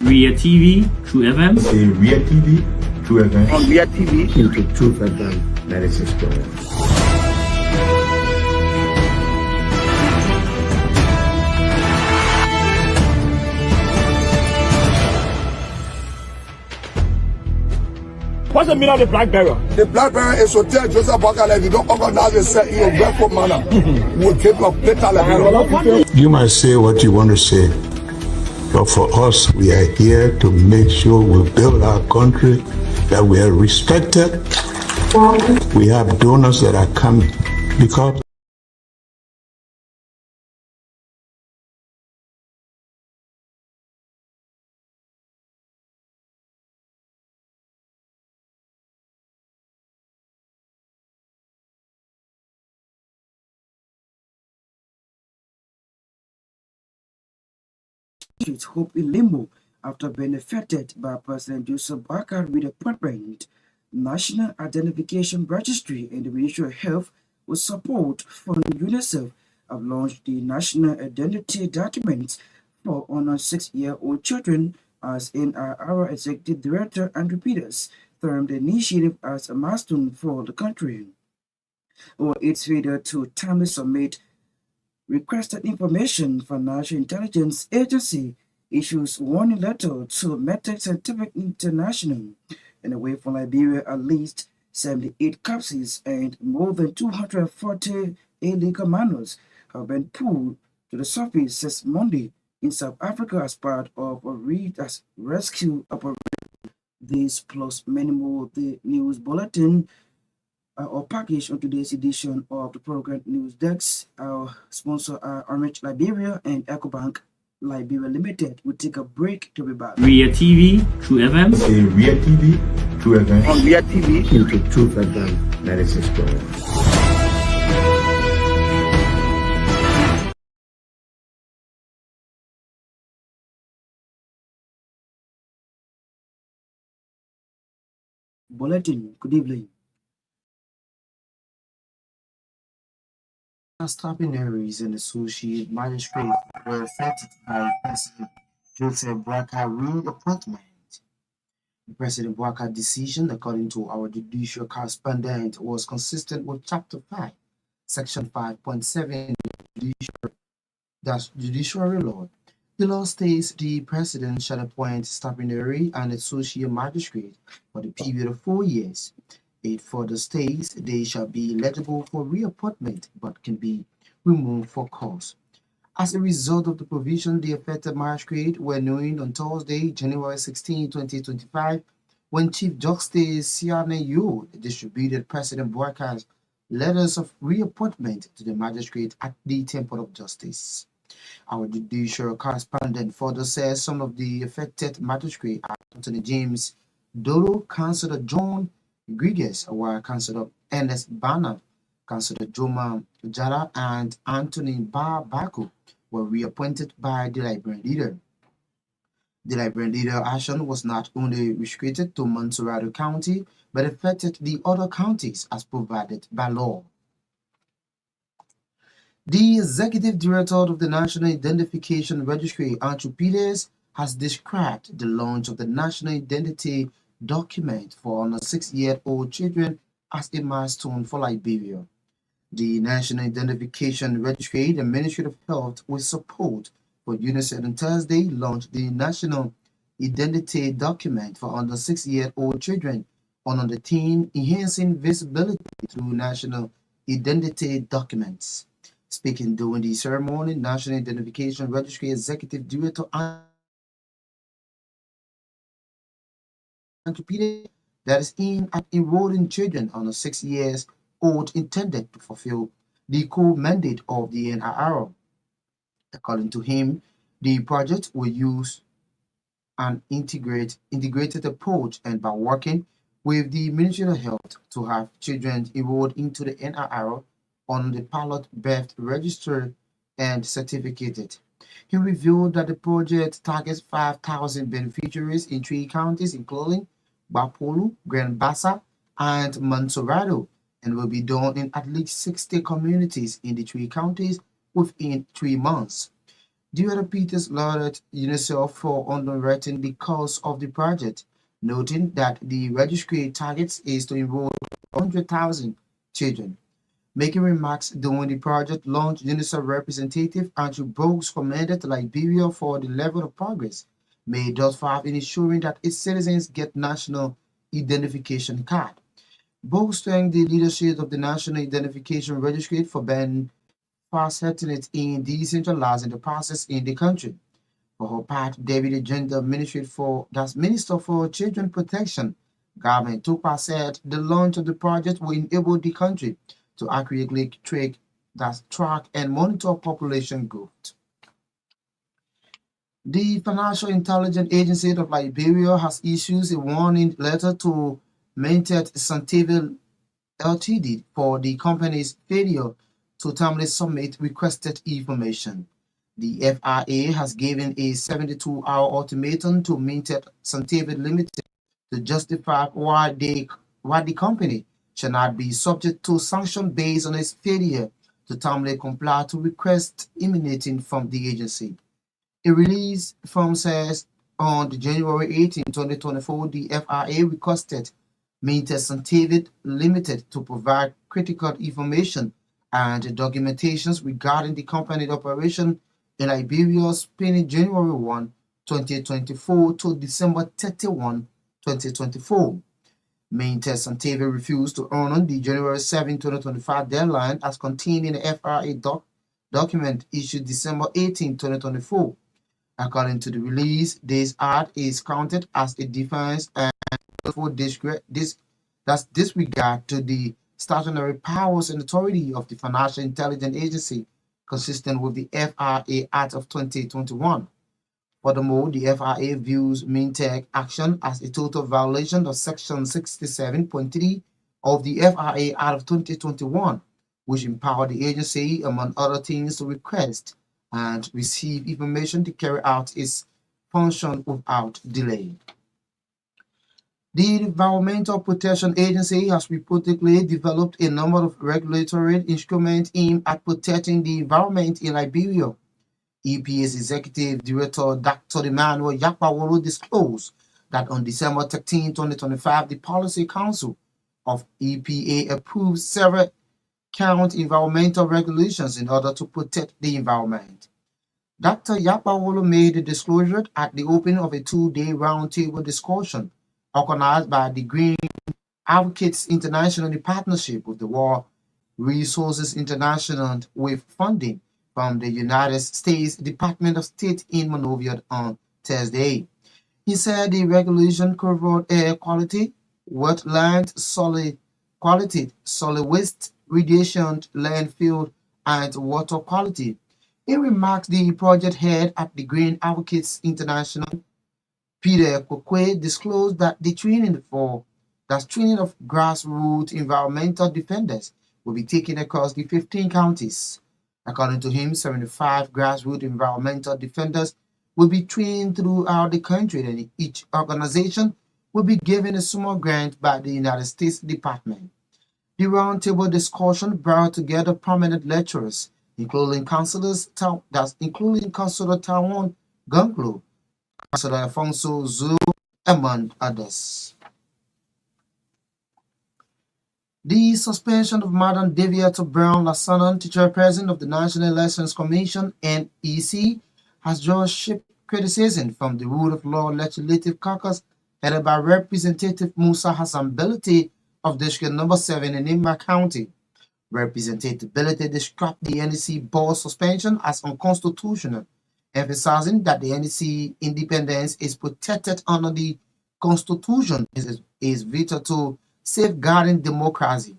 Ria TV, True FM. Say Ria TV, True FM. On Ria TV, into True FM 96.1. What's the meaning of the black barrier? The black barrier is to tell Joseph Bakala, if you don't organize yourself in a respectful manner, we'll take your later like You might say what you want to say, but for us, we are here to make sure we build our country, that we are respected. We have donors that are coming because hope in limbo after being affected by President Joseph Barker with appointment. National Identification Registry and the Ministry of Health with support from UNICEF have launched the National Identity Documents for under 6-year-old children as NIR Executive Director Andrew Peters termed the initiative as a milestone for the country. Or its failure to timely submit requested information from National Intelligence Agency issues warning letter to Medtech Scientific International. And away from Liberia, at least 78 corpses and more than 240 illegal minors have been pulled to the surface since Monday in South Africa as part of a rescue operation. This plus many more the news bulletin or package on today's edition of the program News Desk. Our sponsor are Orange Liberia and EcoBank Liberia Limited. We'll take a break to be back. Ria TV, True FM. Say Ria TV, True FM. On Ria TV, into True FM 96.1. Bulletin, good evening. Stabbings and associate magistrates were affected by President Joseph Barker reappointment. President Barker's decision, according to our judicial correspondent, was consistent with Chapter 5, Section 5.7 Judiciary Law. The law states the president shall appoint stabbing and associate magistrate for the period of 4 years. It further states they shall be eligible for reappointment but can be removed for cause. As a result of the provision, the affected magistrate were known on Thursday, January 16, 2025, when Chief Justice Siane Yu distributed President Barker's letters of reappointment to the magistrate at the Temple of Justice. Our judicial correspondent further says some of the affected magistrates are Anthony James Dodo, Councillor John Grigas, while Councillor Ernest Bana, Councillor Joma Jara, and Anthony Baku were reappointed by the Liberian leader. The Liberian leader action was not only restricted to Montserrat County, but affected the other counties as provided by law. The executive director of the National Identification Registry, Andrew Peters, has described the launch of the National Identity Document for under 6-year-old children as a milestone for Liberia. The National Identification Registry, the Ministry of Health, with support for UNICEF on Thursday, launched the National Identity Document for under 6-year-old children under the theme Enhancing Visibility Through National Identity Documents. Speaking during the ceremony, National Identification Registry Executive Director that is aimed at enrolling children under 6 years old intended to fulfill the core mandate of the NIR. According to him, the project will use an integrated approach and by working with the Ministry of Health to have children enrolled into the NIR on the pilot birth register and certificated. He revealed that the project targets 5,000 beneficiaries in 3 counties, including Bapolu, Grand Bassa, and Montserrat, and will be done in at least 60 communities in the 3 counties within 3 months. Director Peters lauded UNICEF for underwriting the cost of the project, noting that the registry targets is to enroll 100,000 children. Making remarks during the project launch, UNICEF representative Andrew Brooks commended Liberia for the level of progress made thus far in ensuring that its citizens get national identification card. Brooks thanked the leadership of the National Identification Registry for being fast-headed in decentralizing the process in the country. For her part, Deputy Gender Minister for Children Protection, Government Tupa said the launch of the project will enable the country to accurately track and monitor population growth. The Financial Intelligence Agency of Liberia has issued a warning letter to Myean Santeville Ltd for the company's failure to timely submit requested information. The FIA has given a 72-hour ultimatum to Myean Santeville Limited to justify why the company shall not be subject to sanction based on its failure to timely comply to requests emanating from the agency. A release from says on January 18, 2024, the FIA requested Myean Santeville Limited to provide critical information and documentations regarding the company's operation in Liberia spanning January 1, 2024 to December 31, 2024. Myean Santeville refused to honor the January 7, 2025 deadline as contained in the FIA document issued December 18, 2024. According to the release, this act is counted as a defense and for disregard to the statutory powers and authority of the Financial Intelligence Agency, consistent with the FIA Act of 2021. Furthermore, the FIA views Myean action as a total violation of Section 67.3 of the FIA Act of 2021, which empowered the agency, among other things, to request and receive information to carry out its function without delay. The Environmental Protection Agency has reportedly developed a number of regulatory instruments aimed at protecting the environment in Liberia. EPA's Executive Director Dr. Emmanuel Yakpawolo disclosed that on December 13, 2025, the Policy Council of EPA approved several current environmental regulations in order to protect the environment. Dr. Yakpawolo made the disclosure at the opening of a two-day roundtable discussion organized by the Green Advocates International in partnership with the War Resources International with funding from the United States Department of State in Monrovia on Thursday. He said the regulation covered air quality, wetland, solid waste, radiation, landfill, and water quality. In remarks, the project head at the Green Advocates International, Peter Kokwe, disclosed that the training of grassroots environmental defenders will be taken across the 15 counties. According to him, 75 grassroots environmental defenders will be trained throughout the country, and each organization will be given a small grant by the United States Department. The roundtable discussion brought together prominent lecturers, including Councillor Taiwan Gunklo, Councillor Alfonso Zu, among others. The suspension of Madam Deviato Brown Lassanon, chairperson of the National Elections Commission (NEC), has drawn sharp criticism from the Rule of Law Legislative Caucus headed by Representative Musa Hassan Belete of District Number 7 in Nimba County. Representative Belete described the NEC board suspension as unconstitutional, emphasizing that the NEC independence is protected under the Constitution is vital to safeguarding democracy.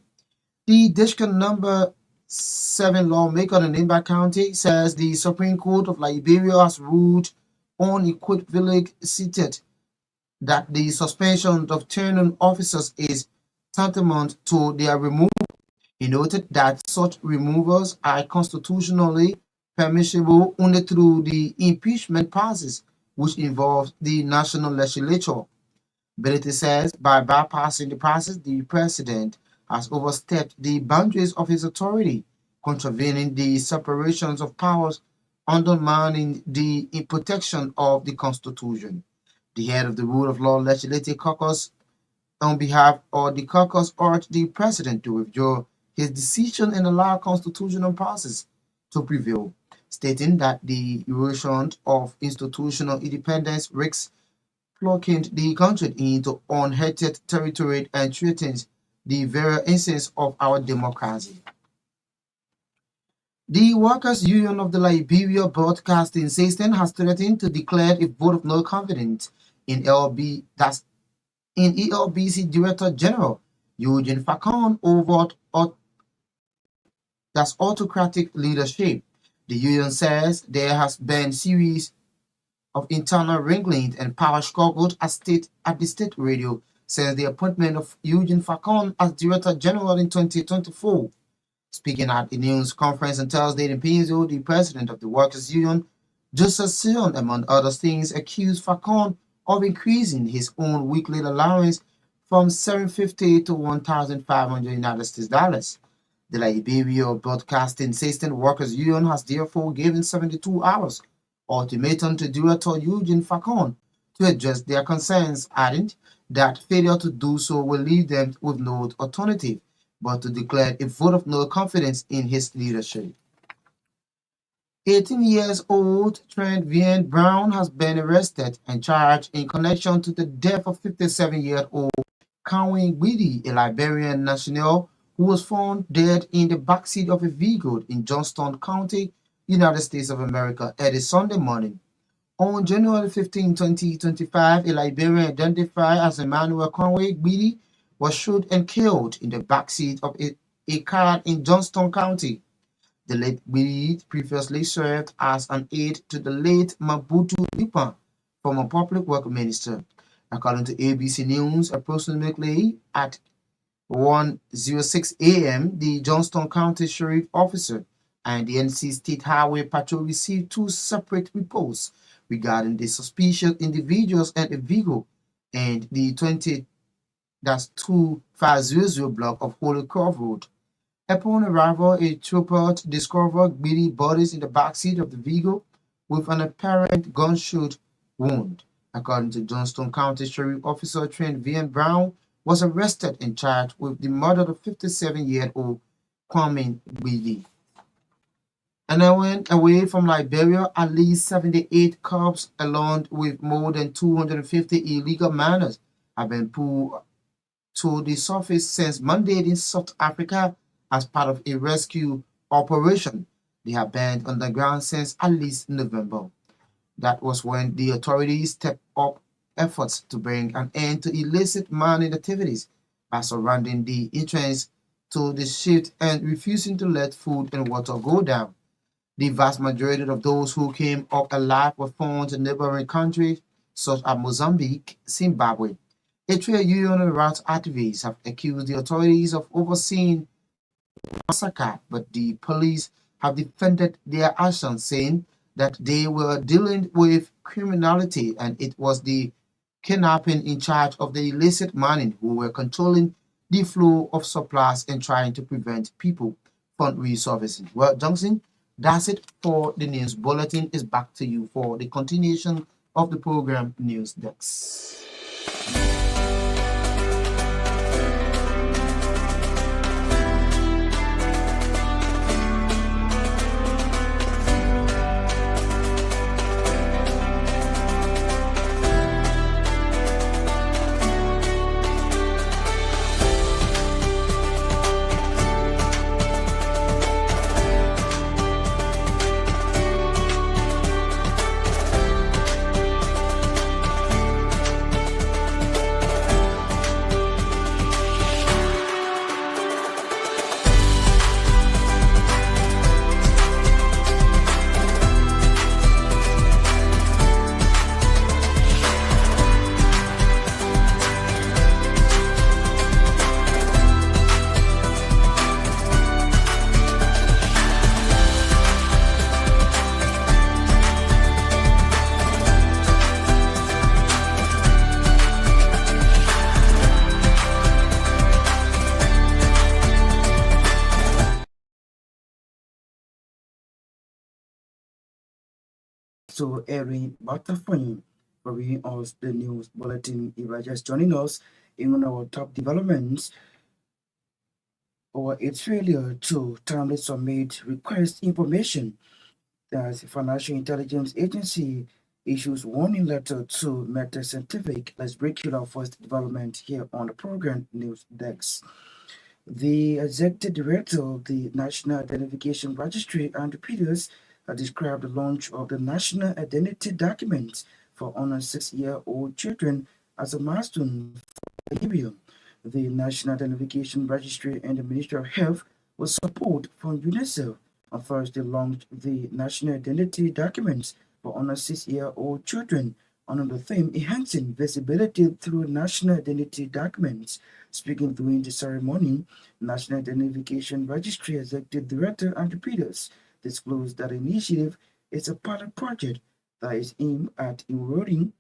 The District Number 7 lawmaker in Nimba County says the Supreme Court of Liberia has ruled unequivocally stated that the suspension of turning officers is tantamount to their removal. He noted that such removals are constitutionally permissible only through the impeachment process, which involves the national legislature. Belete says by bypassing the process, the president has overstepped the boundaries of his authority, contravening the separations of powers undermining the protection of the Constitution. The head of the Rule of Law Legislative Caucus, on behalf of the caucus, urged the president to withdraw his decision and allow constitutional process to prevail, stating that the erosion of institutional independence risks plunging the country into unheard territory and threatens the very essence of our democracy. The Workers' Union of the Liberia Broadcasting System has threatened to declare a vote of no confidence in ELBC Director General Eugene Facon over autocratic leadership. The union says there has been a series of internal wrangling and power struggles at the state radio since the appointment of Eugene Facon as Director General in 2024. Speaking at a news conference on Thursday in Pinzo, the president of the Workers' Union, Joseph Sion, among other things, accused Facon of increasing his own weekly allowance from $750 to $1,500 United States dollars. The Liberia Broadcasting System Workers' Union has therefore given 72 hours ultimatum to Director Eugene Facon to address their concerns, adding that failure to do so will leave them with no alternative but to declare a vote of no confidence in his leadership. 18-year-old Torgbean Brown has been arrested and charged in connection to the death of 57-year-old Kawin Gbidi, a Liberian national who was found dead in the backseat of a vehicle in Johnson County, United States of America, early Sunday morning. On January 15, 2025, a Liberian identified as Emmanuel Conway Gbidi was shot and killed in the backseat of a car in Johnson County. The late Gbidi previously served as an aide to the late Mabutu Dipa, former public work minister. According to ABC News, approximately at 1:06 a.m., the Johnson County Sheriff Officer and the NC State Highway Patrol received two separate reports regarding the suspicious individuals and a vehicle and the 2500 block of Holy Cross Road. Upon arrival, a trooper discovered Gbidi bodies in the backseat of the vehicle with an apparent gunshot wound. According to Johnson County Sheriff Officer Torgbean Brown was arrested and charged with the murder of 57-year-old Kwame Gbidi. And I went away from Liberia, at least 78 cops, along with more than 250 illegal miners, have been pulled to the surface since Monday in South Africa as part of a rescue operation. They have been underground since at least November. That was when the authorities stepped up efforts to bring an end to illicit mining activities by surrounding the entrance to the shift and refusing to let food and water go down. The vast majority of those who came up alive were found in neighboring countries such as Mozambique, Zimbabwe. A trade union and rights activists have accused the authorities of overseeing the massacre, but the police have defended their actions, saying that they were dealing with criminality and it was the kidnapping in charge of the illicit mining who were controlling the flow of supplies and trying to prevent people from resurfacing. Well, Johnson, that's it for the news bulletin. Is back to you for the continuation of the program News Desk. also Edwin Battaforyen for bringing us the news bulletin. If you are just joining us in our top developments, or its failure to timely submit request information, as the Financial Intelligence Agency issues warning letter to Meta Scientific. Let's break it down first development here on the program News Desk. The executive director of the National Identification Registry, Andrew Peters, described the launch of the National Identity Documents for under 6-year-old children as a milestone for Nigeria. The National Identification Registry and the Ministry of Health, with support from UNICEF, on Thursday launched the National Identity Documents for under 6-year-old children under the theme Enhancing Visibility Through National Identity Documents. Speaking during the ceremony, National Identification Registry Executive Director Andrew Peters disclosed that the initiative is a pilot project that is aimed at enrolling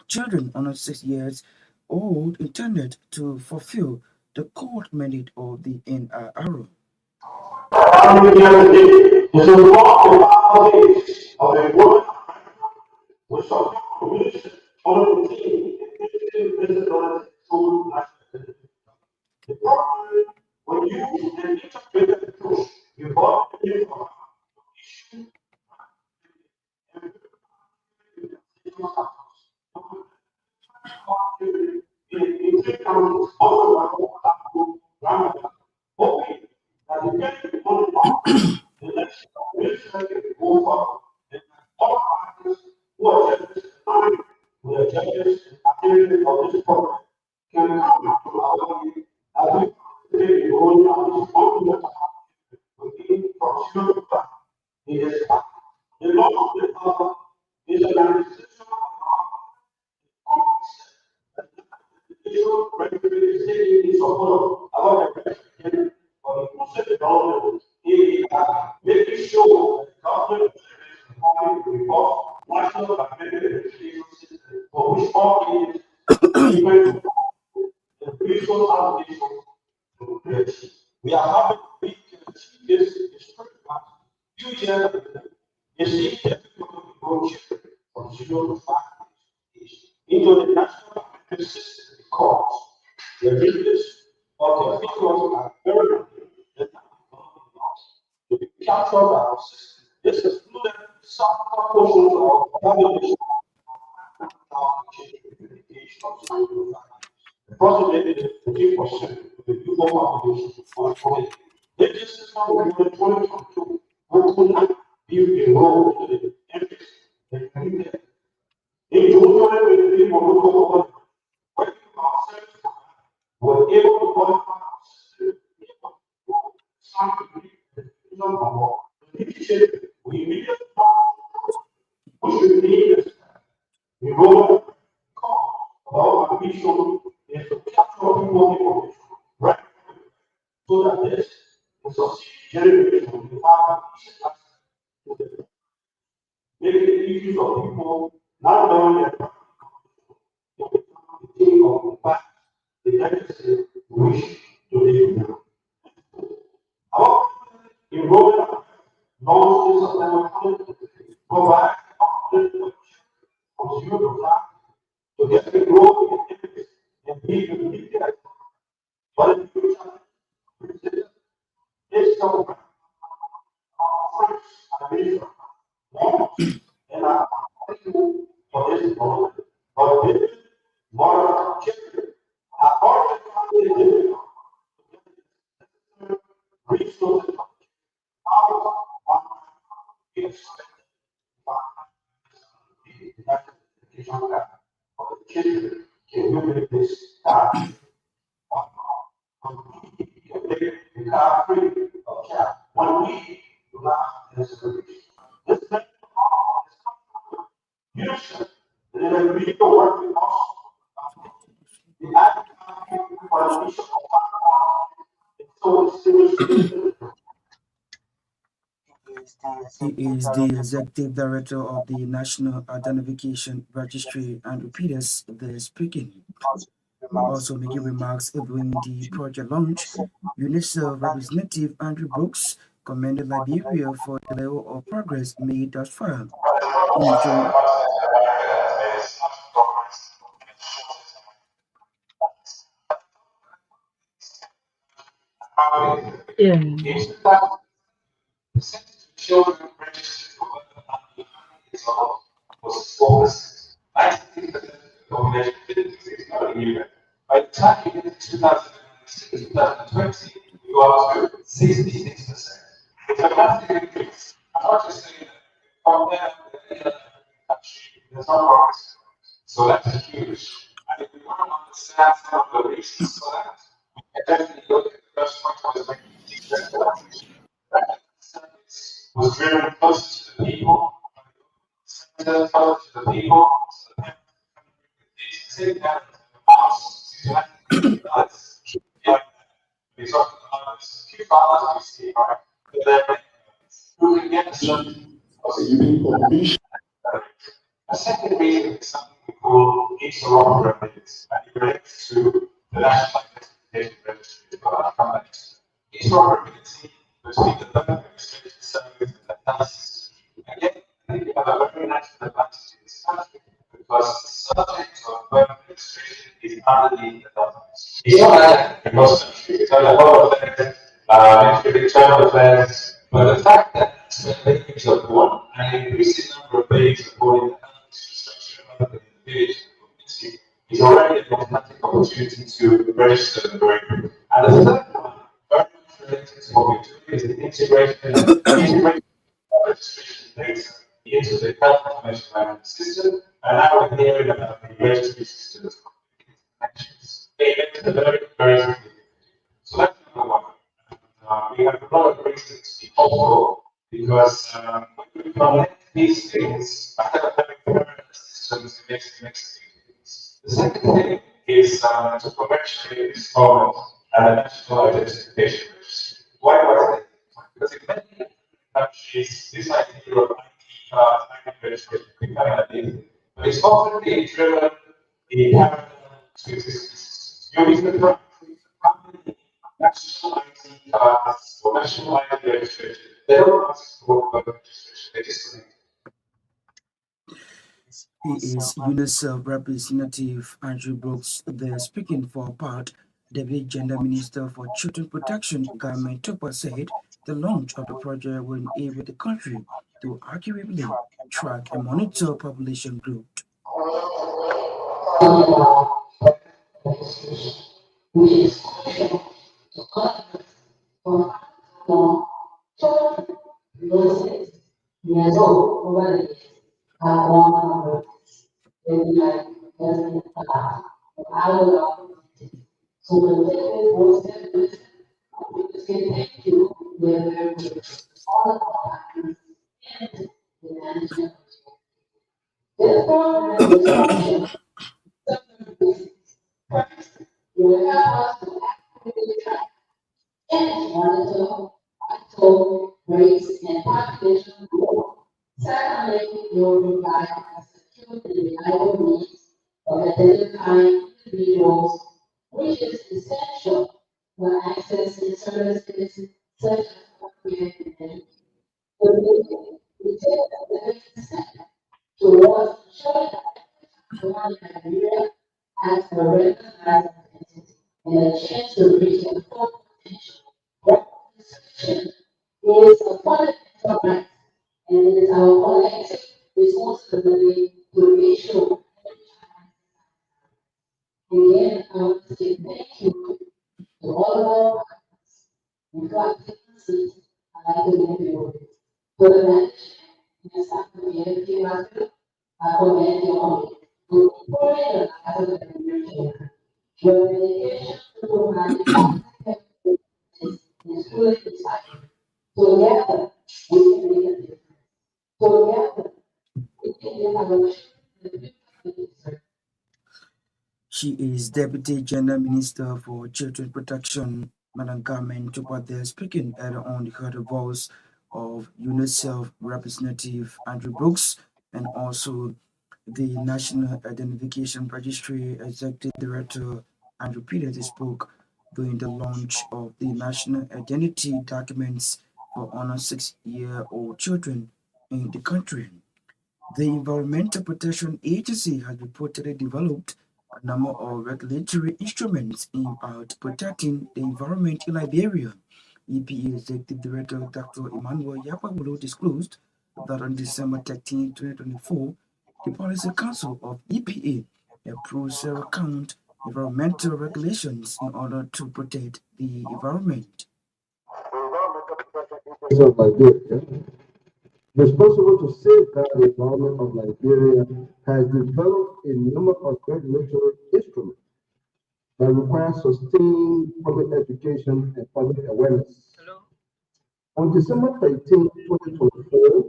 children under 6 years old intended to fulfill the core mandate of the NIRO. This is what of a woman with some communication on the team visibility to national. The problem when you and integrate the push, you bought the issue we are having big this few years you see everybody approach from 0 to 5 into the national system because the business of the officials are very to be captured by our system. This is included some portions of population the president is 15% of the people population on COVID. If this is not going to 2022, we could not be enrolled in the ethics that we need. In June 2023, we will go working ourselves, we're able to qualify our system, some we immediately we should need enroll our mission is to capture people information, right? So that this is a generation will have access to the making issues of people not knowing their the thing of the past, the legacy wish to live now. Our enrollment launches of provide from 0 to 5 to get the growth in interest and be the media. But in the future, it's so our friends and Israel and our people for this moment. But this moral children are already difficult to get resources. How we expect of the children can limit this time. Can make the car free of child. When we do not have this solution. This thing is leadership, and then we go working also. The advocacy for the mission of so serious. He is the executive director of the National Identification Registry, Andrew Peters, there speaking. Also making remarks during the project launch, UNICEF representative Andrew Brooks commended Liberia for the level of progress made thus far. enjoy. Yeah. Children registered for years old was 4%. I think that the population didn't exist anywhere. By the time you get to 2020, you are up to 66%. It's a massive increase. I'm not just saying that compare with any other country, there's no progress. So that's huge. And if we want to understand some of the reasons for that, we can definitely look at the first point I was making, was driven close to the people, center close to the people, so that it's take that we talk about this few fathers we see, right? But then we can get a certain a second reason is something we call interoperability, and it relates to the national identification registry. I'll come back to interoperability between the local administration service and the health system. Again, I think we have a very natural advantage in this country because the subject of birth registration is underneath the government. It's not like that in most countries. It's on the whole affairs, internal affairs, but the fact that babies are born and an increasing number of babies are born in the health infrastructure rather than in the village community is already an automatic opportunity to register the very group. And the third one, very much related to what we're doing, is the integration of registration data into the health information management system. And now we're hearing about the registry systems connections. They get to the very, very significant. So that's number one. We have a lot of reasons to be hopeful because when we connect these things, after having parallel systems, it makes things. The second thing is to congratulate this moment and the national identification registry. Why was it? Because in many countries, this idea of ID cards, ID registration is becoming a thing. But it's often being driven in parallel to existence. You'll be surprised how many national ID cards or national ID registration, they don't ask for voter registration, they just need. He is UNICEF Representative Andrew Brooks, the speaking for part. Deputy Gender Minister for Children Protection, Gbarntolmah said the launch of the project will enable the country to accurately track and monitor population growth. Years old over the years, one maybe like president I will so the second was that say thank you, we're very good. All of our actors and the management. Therefore, the discussion will help us to accurately track and monitor actual race and population growth. Secondly, it will provide a secure and reliable means of identifying individuals, which is essential for accessing services such as healthcare and education. We take a next step towards ensuring that everyone in Nigeria has a recognized identity and a chance to reach their full potential. Representation is a fundamental right, and it is our collective responsibility to ensure. Again, I want to say thank you to all of our partners. In fact, differences, I like to give you for the management, yes, I can be a few after, I will make your own. To incorporate the life of the community, your dedication to provide is truly inspiring. Together, we can make a difference. Together, we can make a difference. She is Deputy Gender Minister for Children Protection, Madam Gbarntolmah, speaking earlier on. You heard the voice of UNICEF Representative Andrew Brooks and also the National Identification Registry Executive Director Andrew Peters spoke during the launch of the National Identity Documents for under 6-year-old children in the country. The Environmental Protection Agency has reportedly developed a number of regulatory instruments aimed at protecting the environment in Liberia. EPA Executive Director Dr. Emmanuel Yapawolo disclosed that on December 13, 2024, the Policy Council of EPA approved several count environmental regulations in order to protect the environment. Of Liberia, responsible to safeguard the environment of Liberia, has developed a number of regulatory instruments that require sustained public education and public awareness. On December 13, 2024,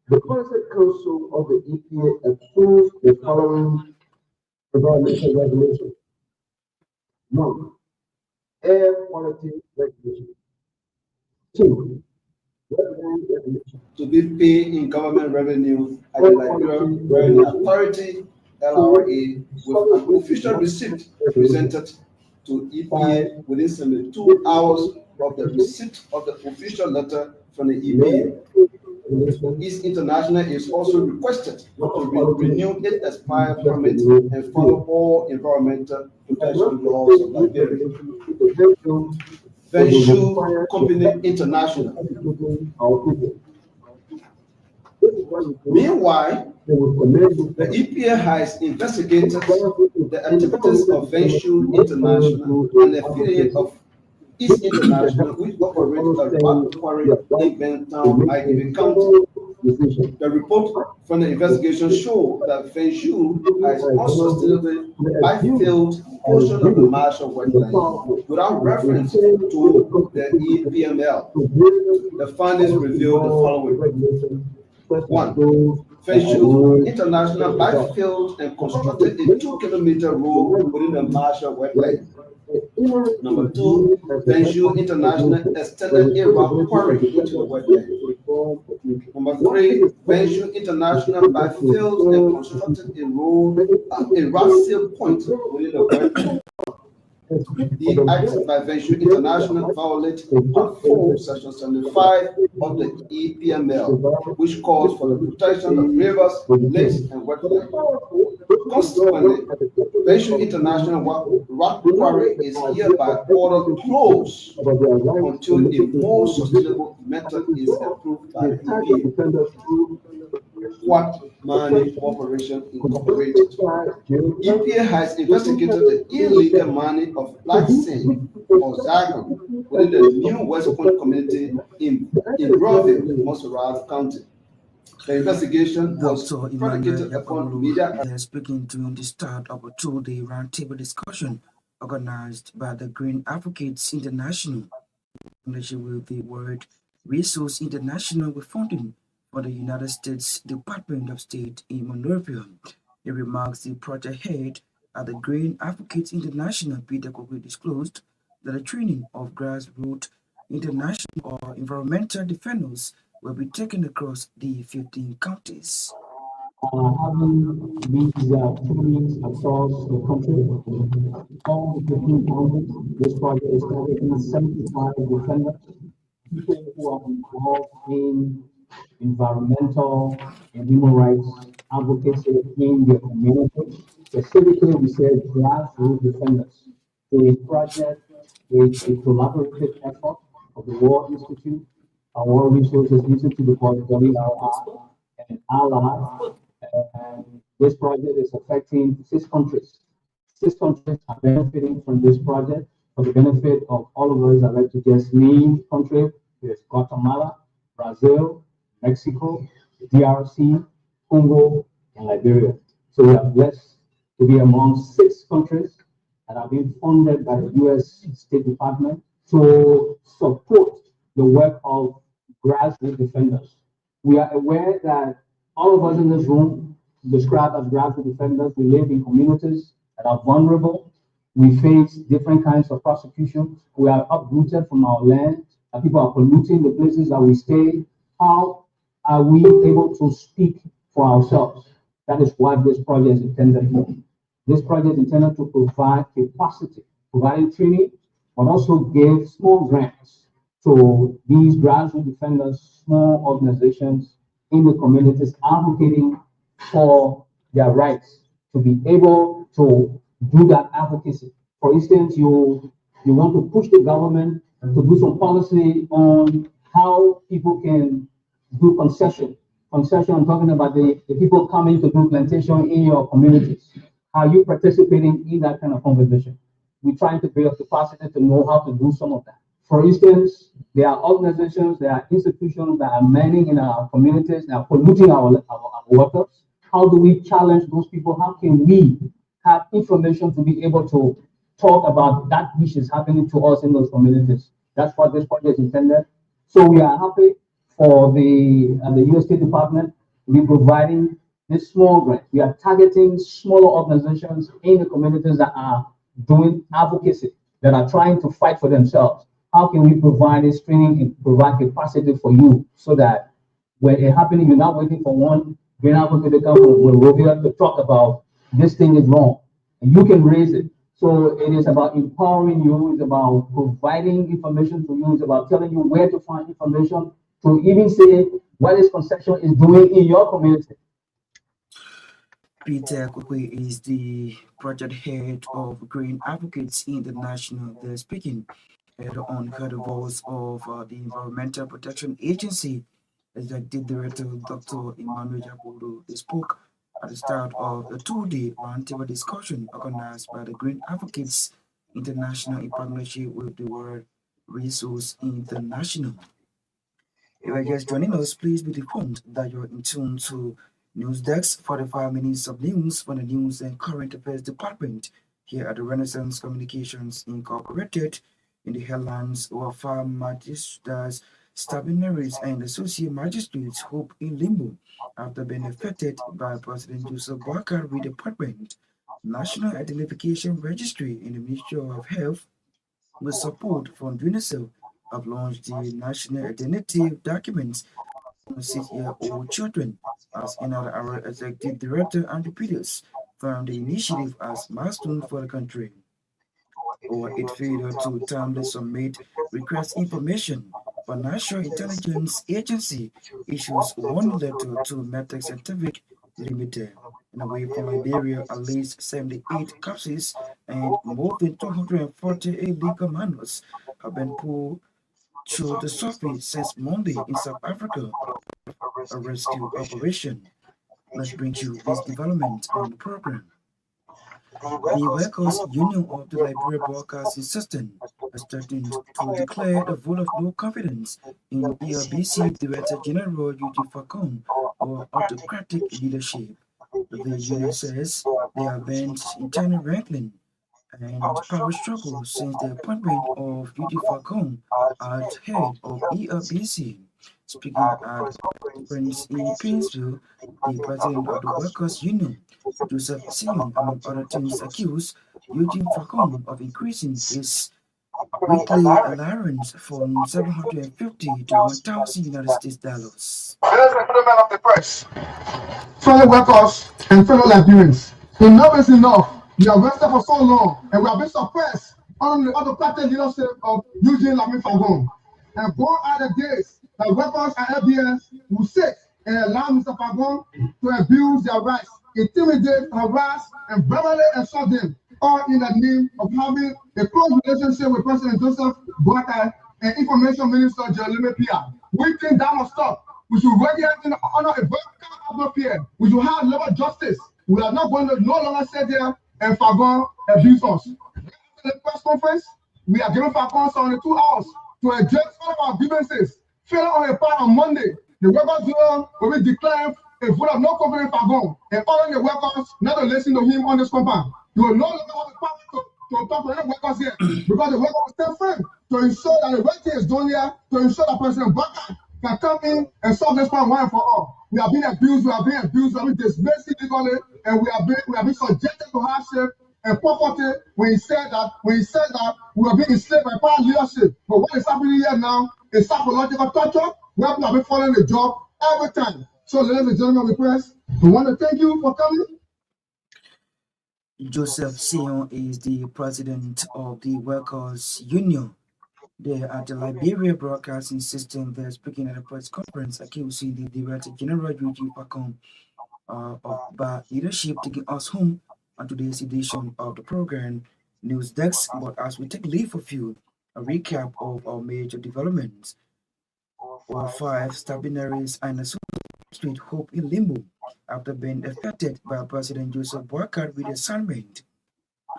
the Policy Council of the EPA approved the following environmental regulations. 1. Air quality regulation. 2. To be paid in government revenue at the Liberia Revenue Authority (LRA) with an official receipt presented to EPA within 72 hours of the receipt of the official letter from the EPA. East International is also requested to renew its expired permit and follow all environmental protection laws of Liberia. Venshu Company International. Meanwhile, the EPA has investigated the activities of Venshu International, an affiliate of East International, which operates a rock quarry in Bentown, Myean County. The report from the investigation showed that Venshu has unsustainably backfilled portion of the marshal wetland without reference to the EPML. The findings revealed the following. 1. Venshu International backfilled and constructed a 2-kilometer road within the marshal wetland. Number 2, Venshu International extended a rock quarry into the wetland. Number 3, Venshu International backfilled and constructed a road at a rock seal point within the wetland. The act by Venshu International violates Part 4, Section 75 of the EPML, which calls for the protection of rivers, lakes, and wetlands. Consequently, Venshu International rock quarry is hereby ordered closed until a more sustainable method is approved by the EPA. What Mining Corporation Incorporated. EPA has investigated the illegal mining of black sand or zircon within the New West Point community in Brownsville, Montserrat County. The investigation was predicated upon media. They are speaking during the start of a 2-day roundtable discussion organized by the Green Advocates International, in partnership with the World Resource International, with funding for the United States Department of State in Monrovia. In remarks, the project head at the Green Advocates International, Peter Kogi, disclosed that the training of grassroots international or environmental defenders will be taken across the 15 counties. Having these trainings across the country, all the 15 counties, this project is targeting 75 defenders, people who are involved in environmental and human rights advocacy in their community. Specifically, we said grassroots defenders. So a project is a collaborative effort of the World Institute, our World Resources Institute, the WRI, and ally. And this project is affecting 6 countries. 6 countries are benefiting from this project. For the benefit of all of us, I'd like to just name countries. There's Guatemala, Brazil, Mexico, DRC, Congo, and Liberia. So we are blessed to be among 6 countries that have been funded by the U.S. State Department to support the work of grassroots defenders. We are aware that all of us in this room, described as grassroots defenders, we live in communities that are vulnerable. We face different kinds of prosecution. We are uprooted from our land, and people are polluting the places that we stay. How are we able to speak for ourselves? That is what this project is intended for. This project is intended to provide capacity, providing training, but also give small grants to these grassroots defenders, small organizations in the communities advocating for their rights, to be able to do that advocacy. For instance, you want to push the government to do some policy on how people can do concession. Concession, I'm talking about the people coming to do plantation in your communities. Are you participating in that kind of conversation? We're trying to build capacity to know how to do some of that. For instance, there are organizations, there are institutions that are many in our communities that are polluting our waters. How do we challenge those people? How can we have information to be able to talk about that which is happening to us in those communities? That's what this project is intended. So we are happy for the U.S. State Department to be providing this small grant. We are targeting smaller organizations in the communities that are doing advocacy, that are trying to fight for themselves. How can we provide this training and provide capacity for you so that when it happening, you're not waiting for one green advocate to come from Monrovia to talk about this thing is wrong, and you can raise it. So it is about empowering you, it's about providing information to you, it's about telling you where to find information, to even say what this concession is doing in your community. Peter Kukwe is the project head of Green Advocates International. They're speaking on the voice of the Environmental Protection Agency. Executive Director Dr. Emmanuel Jabodo. They spoke at the start of a two-day roundtable discussion organized by the Green Advocates International in partnership with the World Resource International. If you're just joining us, please be informed that you're in tune to News Desk, 45 minutes of news from the News and Current Affairs Department here at the Renaissance Communications Incorporated. In the headlines, our farm magistrates, stabbings, and associate magistrates hope in limbo after being affected by President Joseph Boakai with Department. National Identification Registry in the Ministry of Health, with support from UNICEF, have launched the National Identity Documents for 6-year-old children. As another executive director, Andy Peters, found the initiative as milestone for the country. Or it failed to timely submit request information. The National Intelligence Agency issues one letter to Metex Scientific Limited. And away from Liberia, at least 78 capsules and more than 248 legal manuals have been pulled to the surface since Monday in South Africa, a rescue operation. Let's bring you this development on the program. The Workers' Union of the Liberia Broadcasting System has threatened to declare a vote of no confidence in ERBC Director General Eugene Falcon or autocratic leadership. The union says there have been internal wrangling and power struggle since the appointment of Eugene Falcon as head of ERBC. Speaking at the conference in Painesville, the president of the Workers' Union, Joseph Sion, among other things, accused Eugene Falcon of increasing his weekly allowance from $750 to $1,000 United States dollars. Ladies and gentlemen of the press, fellow workers and fellow Liberians, enough is enough. We have rested for so long and we have been suppressed under the autocratic leadership of Eugene Falcon. And gone are the days that workers and FBS will sit and allow Mr. Falcon to abuse their rights, intimidate, harass, and verbally assault them, all in the name of having a close relationship with President Joseph Boakai and Information Minister Jeremy Pia. We think that must stop. We should regulate and honor a vertical atmosphere. We should have labor justice. We are not going to no longer sit there and Falcon abuse us. After the press conference, we are giving Falcon 72 hours to address all of our grievances. Failure on a part on Monday, the workers' union will be declaring a vote of no confidence in Falcon and ordering the workers not to listen to him on this compound. You will no longer have the power to talk to the workers here because the workers will stay firm to ensure that the right thing is done here, to ensure that President Boakai can come in and solve this problem once and for all. We have been abused, we have been dismissed legally, and we have been subjected to hardship and poverty when he said that we are being enslaved by power leadership. But what is happening here now is psychological torture, where people have been following the job every time. So, ladies and gentlemen of the press, we want to thank you for coming. Joseph Sion is the president of the Workers' Union. They are the Liberia Broadcasting System. They're speaking at a press conference accusing the Director General Eugene Falcon of Bar leadership taking us home on today's edition of the program News Desk. But as we take leave of you, a recap of our major developments. All 5 stabbinaries and a street hope in limbo after being affected by President Joseph Boakai with assignment.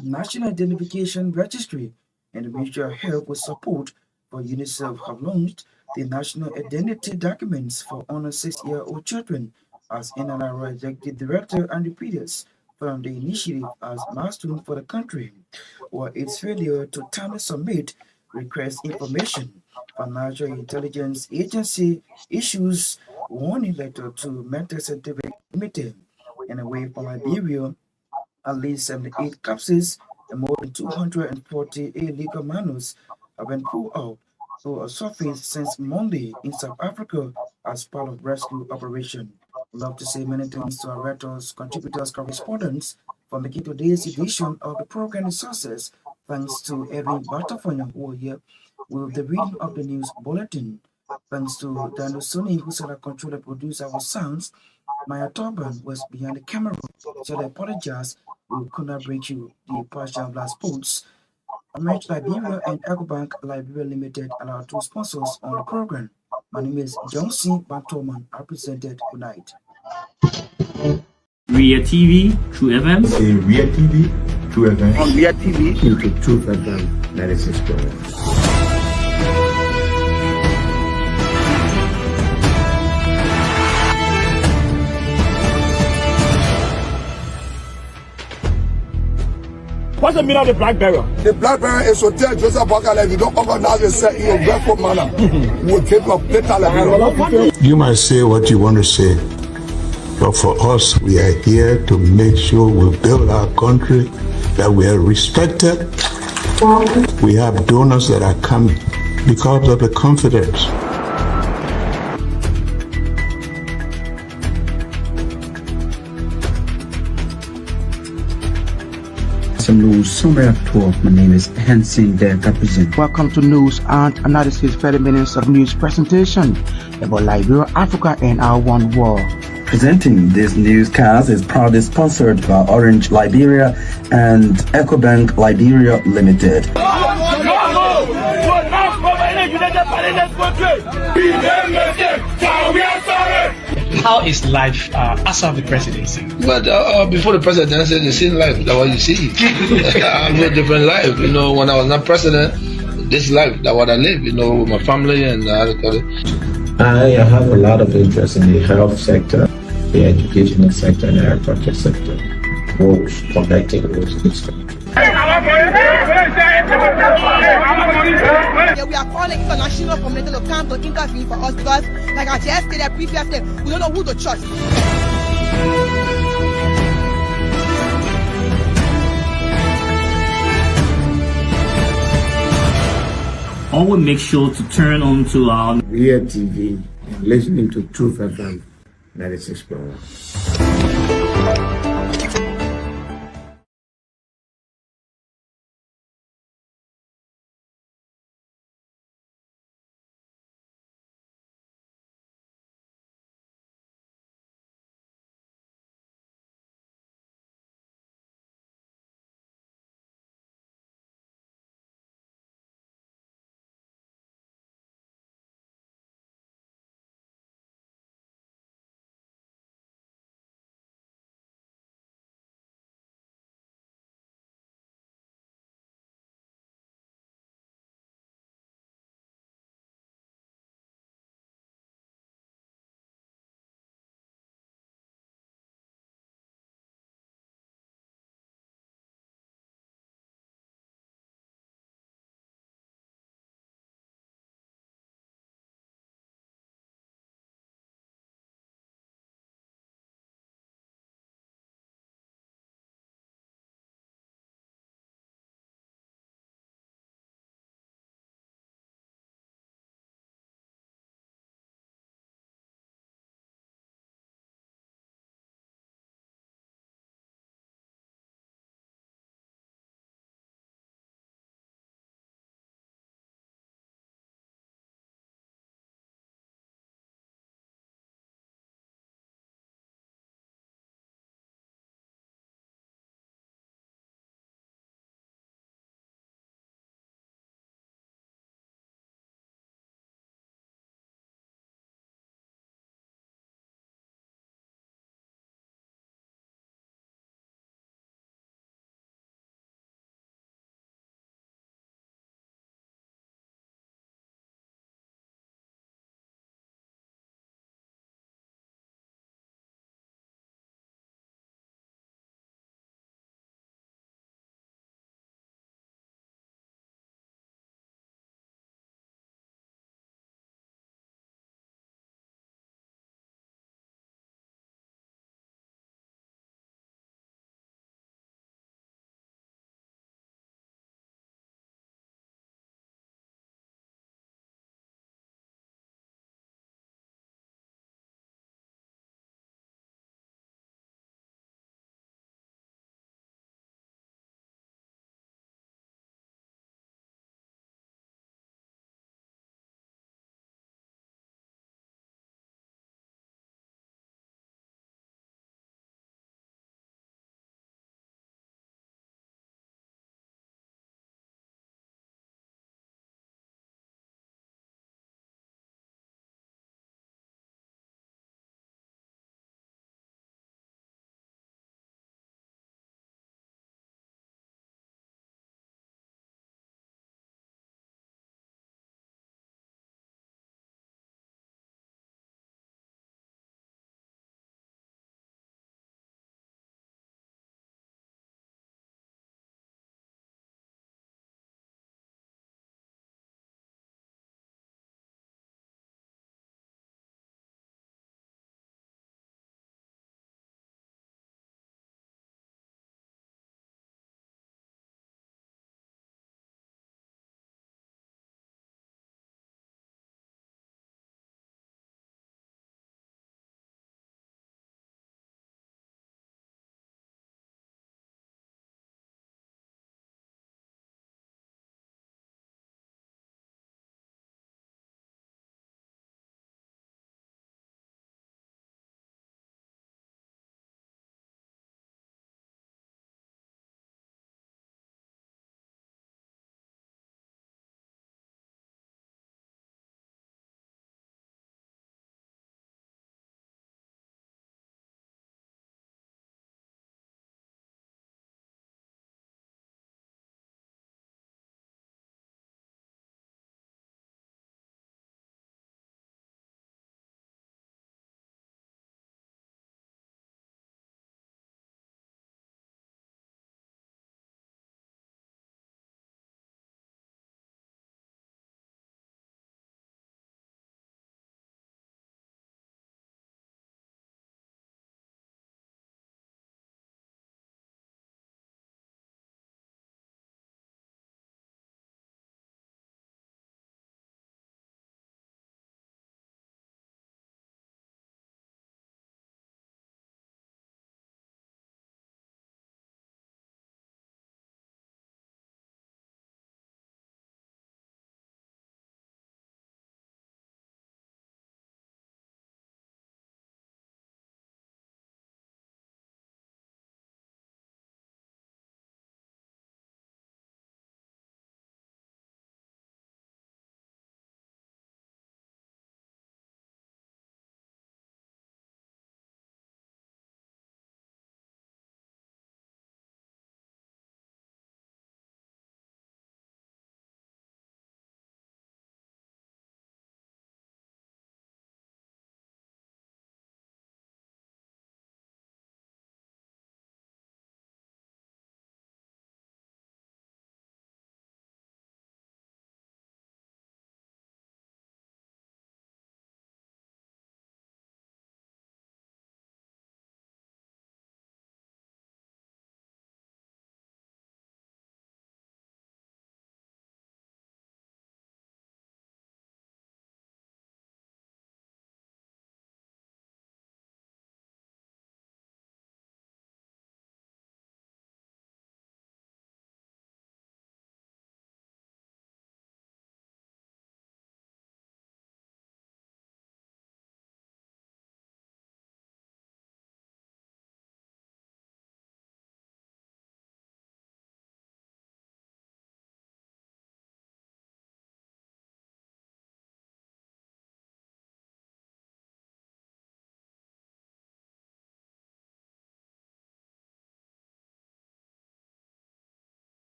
National Identification Registry and Mutual Help with Support for UNICEF have launched the National Identity Documents for under 6-year-old children as NNRO Executive Director and repeaters from the initiative as milestone for the country, or its failure to timely submit request information. Financial Intelligence Agency issues warning letter to Mental Scientific Limited. And away from Liberia, at least 78 capsules and more than 240 illegal manuals have been pulled out to a surface since Monday in South Africa as part of rescue operation. I'd love to say many thanks to our writers, contributors, correspondents for making today's edition of the program a success. Thanks to Edwin Battaforyen who are here with the reading of the news bulletin. Thanks to Daniel Soni who said I control and produce our sounds. Myean Torgbean was behind the camera, so I apologize. We could not bring you the partial blast sports. American Liberia and EcoBank Liberia Limited are our 2 sponsors on the program. My name is Johnson Gbarntolmah. I presented. Good night. Ria TV, True FM. Say Ria TV, True FM. On Ria TV. Into True FM 96.1. What's the meaning of the black barrel? The black barrel is to tell Joseph Boakai if you don't organize yourself in a respectful manner, we will keep your plate Liberia. You might say what you want to say, but for us, we are here to make sure we build our country, that we are respected. We have donors that are coming because of the confidence. Some news summary of talk. My name is Hansen the Representative. Welcome to News and Analysis, 30 minutes of news presentation about Liberia, Africa, and our one world. Presenting this newscast is proudly sponsored by Orange Liberia and EcoBank Liberia Limited. How is life after the presidency? But before the presidency, the same life, that's what you see. I live a different life. You know, when I was not president, this life, that's what I live, you know, with my family and I have a lot of interest in the health sector, the educational sector, and the agriculture sector. Roads, connecting roads in this country. Yeah, we are calling international community to come to intervene for us because, like I just stated previously, we don't know who to trust. Always make sure to turn on to our Ria TV and listening to Truth FM 96.1.